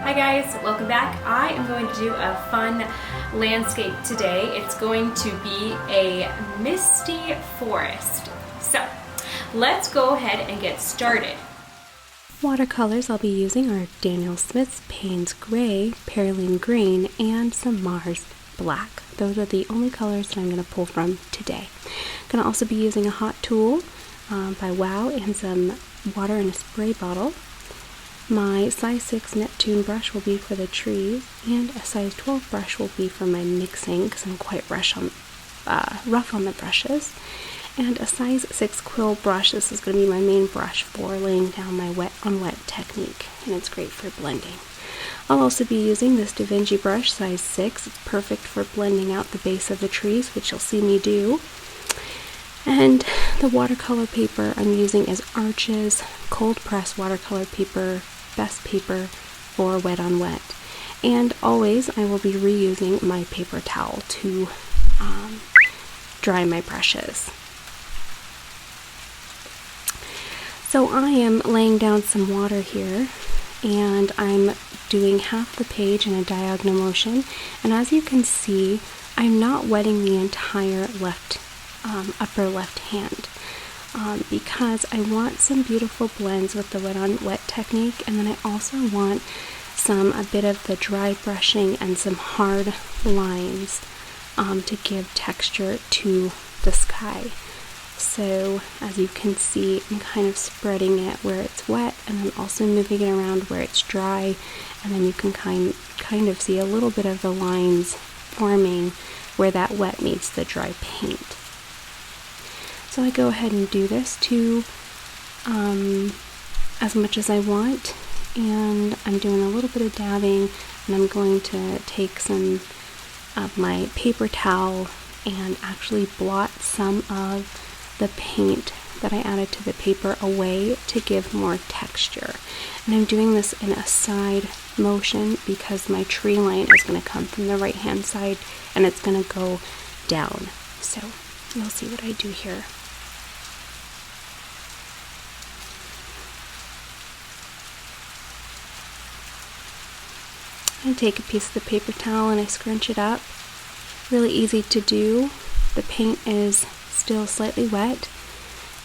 Hi guys, welcome back. I am going to do a fun landscape today. It's going to be a misty forest. So let's go ahead and get started. Watercolors I'll be using are Daniel Smith's Payne's Gray, Perylene Green, and some Mars Black. Those are the only colors that I'm going to pull from today. I'm going to also be using a hot tool by Wow and some water in a spray bottle. My size 6 Neptune brush will be for the trees, and a size 12 brush will be for my mixing because I'm quite rough on the brushes. And a size 6 quill brush. This is going to be my main brush for laying down my wet on wet technique, and it's great for blending. I'll also be using this Da Vinci brush, size 6. It's perfect for blending out the base of the trees, which you'll see me do. And the watercolor paper I'm using is Arches cold press watercolor paper, best paper for wet on wet. And always I will be reusing my paper towel to dry my brushes. So I am laying down some water here, and I'm doing half the page in a diagonal motion, and as you can see, I'm not wetting the entire upper left hand because I want some beautiful blends with the wet on wet technique, and then I also want a bit of the dry brushing and some hard lines to give texture to the sky. So as you can see, I'm kind of spreading it where it's wet, and I'm also moving it around where it's dry, and then you can kind of see a little bit of the lines forming where that wet meets the dry paint. So I go ahead and do this to as much as I want, and I'm doing a little bit of dabbing, and I'm going to take some of my paper towel and actually blot some of the paint that I added to the paper away to give more texture. And I'm doing this in a side motion because my tree line is going to come from the right hand side and it's going to go down. So you'll see what I do here. I take a piece of the paper towel and I scrunch it up. Really easy to do. The paint is still slightly wet,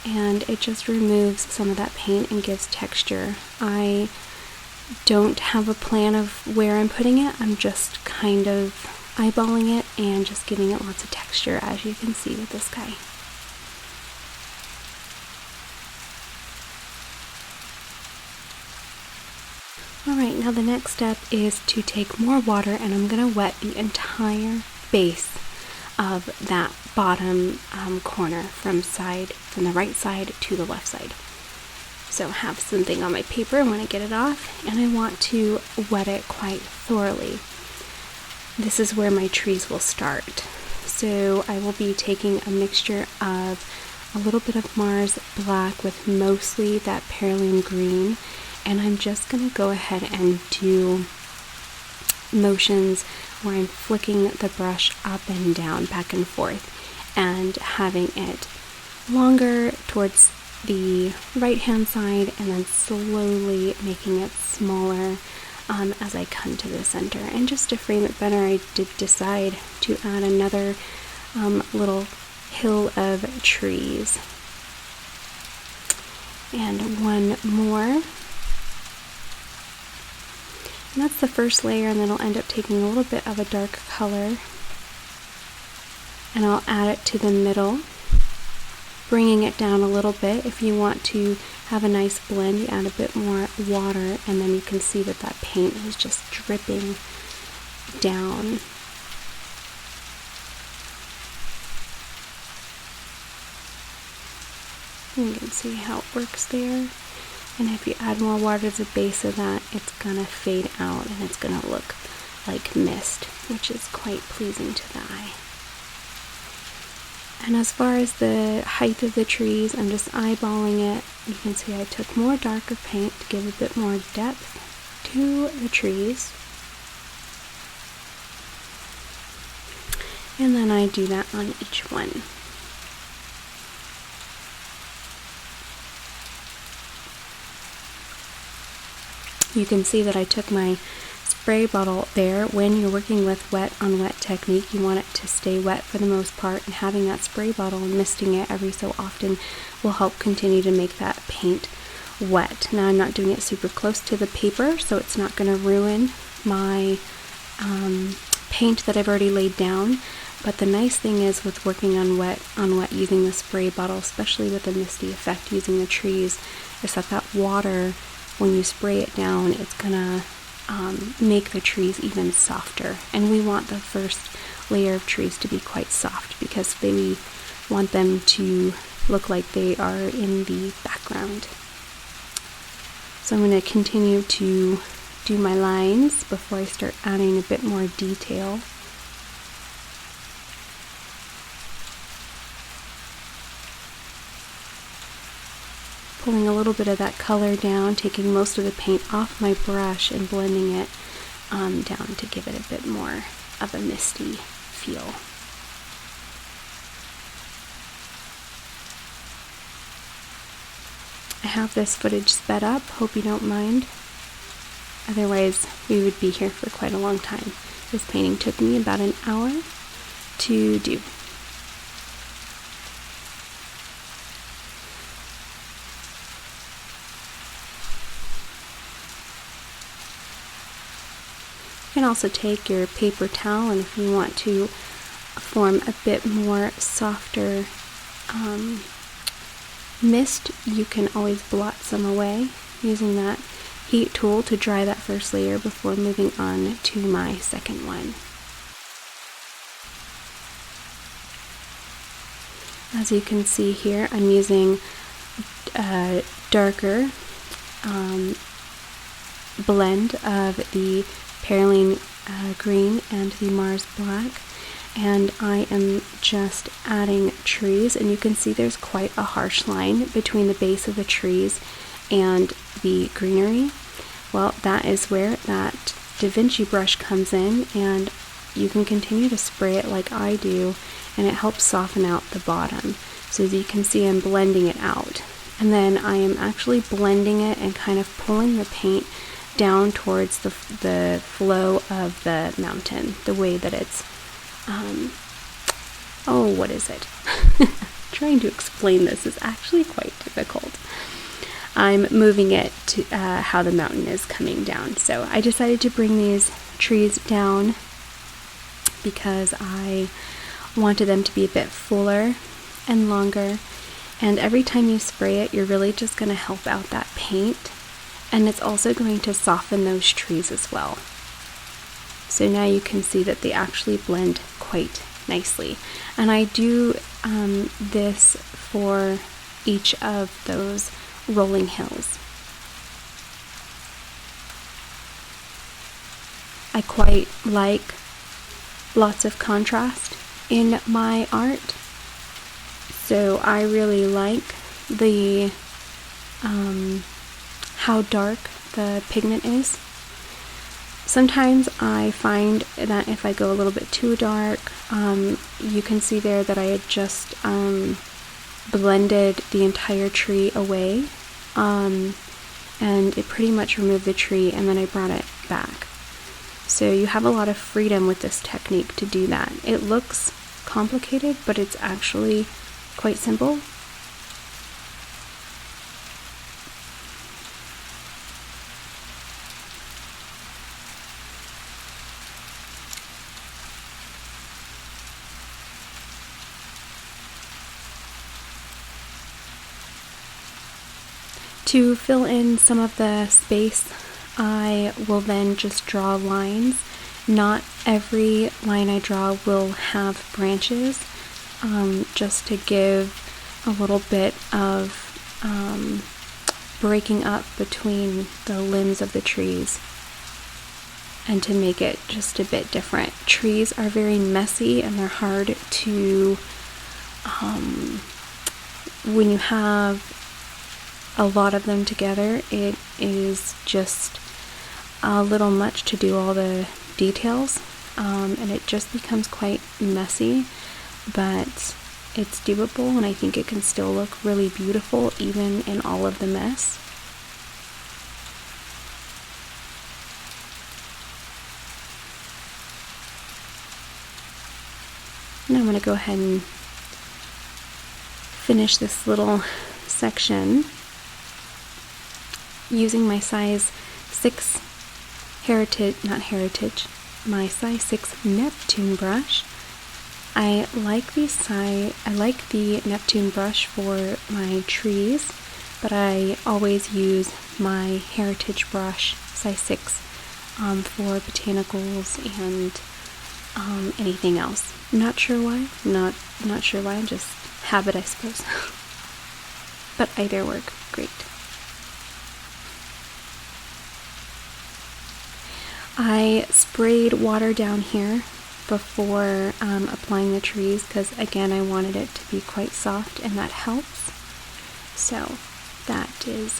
and it just removes some of that paint and gives texture. I don't have a plan of where I'm putting it. I'm just kind of eyeballing it and just giving it lots of texture, as you can see with this guy. Alright, now the next step is to take more water, and I'm going to wet the entire base of that bottom corner from the right side to the left side. So I have something on my paper, I want to get it off, and I want to wet it quite thoroughly. This is where my trees will start. So I will be taking a mixture of a little bit of Mars Black with mostly that Perylene Green, and I'm just going to go ahead and do motions where I'm flicking the brush up and down, back and forth, and having it longer towards the right hand side and then slowly making it smaller as I come to the center. And just to frame it better, I did decide to add another little hill of trees. And one more. And that's the first layer, and then I'll end up taking a little bit of a dark color and I'll add it to the middle, bringing it down a little bit. If you want to have a nice blend, you add a bit more water, and then you can see that that paint is just dripping down. You can see how it works there. And if you add more water to the base of that, it's going to fade out and it's going to look like mist, which is quite pleasing to the eye. And as far as the height of the trees, I'm just eyeballing it. You can see I took more darker paint to give a bit more depth to the trees. And then I do that on each one. You can see that I took my spray bottle there. When you're working with wet on wet technique, you want it to stay wet for the most part, and having that spray bottle and misting it every so often will help continue to make that paint wet. Now I'm not doing it super close to the paper, so it's not going to ruin my paint that I've already laid down. But the nice thing is with working on wet using the spray bottle, especially with the misty effect using the trees, is that water, when you spray it down, it's gonna make the trees even softer. And we want the first layer of trees to be quite soft because we want them to look like they are in the background. So I'm going to continue to do my lines before I start adding a bit more detail. Pulling a little bit of that color down, taking most of the paint off my brush and blending it down to give it a bit more of a misty feel. I have this footage sped up, hope you don't mind. Otherwise, we would be here for quite a long time. This painting took me about an hour to do. You can also take your paper towel, and if you want to form a bit more softer mist, you can always blot some away using that heat tool to dry that first layer before moving on to my second one. As you can see here, I'm using a darker blend of the Perylene green and the Mars black, and I am just adding trees, and you can see there's quite a harsh line between the base of the trees and the greenery. Well, that is where that Da Vinci brush comes in, and you can continue to spray it like I do, and it helps soften out the bottom. So as you can see, I'm blending it out, and then I am actually blending it and kind of pulling the paint down towards the flow of the mountain, the way that it's, what is it? Trying to explain this is actually quite difficult. I'm moving it to how the mountain is coming down. So I decided to bring these trees down because I wanted them to be a bit fuller and longer. And every time you spray it, you're really just going to help out that paint. And it's also going to soften those trees as well. So now you can see that they actually blend quite nicely. And I do this for each of those rolling hills. I quite like lots of contrast in my art. So I really like the how dark the pigment is. Sometimes I find that if I go a little bit too dark, you can see there that I had just blended the entire tree away, and it pretty much removed the tree, and then I brought it back. So you have a lot of freedom with this technique to do that. It looks complicated, but it's actually quite simple. To fill in some of the space, I will then just draw lines. Not every line I draw will have branches, just to give a little bit of breaking up between the limbs of the trees and to make it just a bit different. Trees are very messy and they're hard to, when you have a lot of them together, it is just a little much to do all the details, and it just becomes quite messy, but it's doable, and I think it can still look really beautiful even in all of the mess. And I'm going to go ahead and finish this little section using my size 6 my size 6 Neptune brush. I like the Neptune brush for my trees, but I always use my Heritage brush, size 6, for botanicals and anything else. Not sure why. Not sure why. Just habit, I suppose. But either work great. I sprayed water down here before applying the trees because, again, I wanted it to be quite soft, and that helps. So that is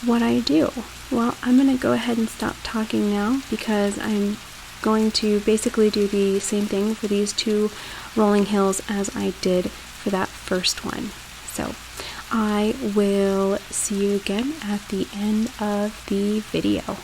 what I do. Well, I'm going to go ahead and stop talking now because I'm going to basically do the same thing for these 2 rolling hills as I did for that first one. So I will see you again at the end of the video.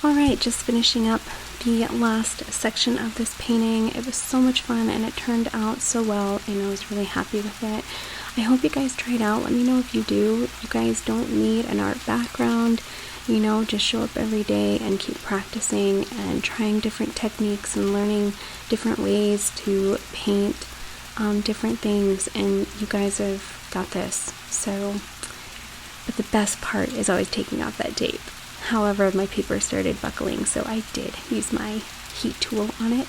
Alright, just finishing up the last section of this painting. It was so much fun and it turned out so well, and I was really happy with it. I hope you guys try it out. Let me know if you do. You guys don't need an art background. You know, just show up every day and keep practicing and trying different techniques and learning different ways to paint different things, and you guys have got this. So, but the best part is always taking off that tape. However, my paper started buckling, so I did use my heat tool on it.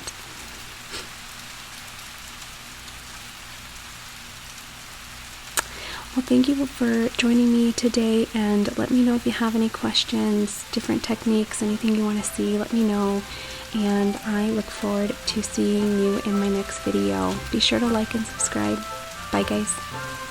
Well, thank you for joining me today, and let me know if you have any questions, different techniques, anything you want to see, let me know. And I look forward to seeing you in my next video. Be sure to like and subscribe. Bye, guys.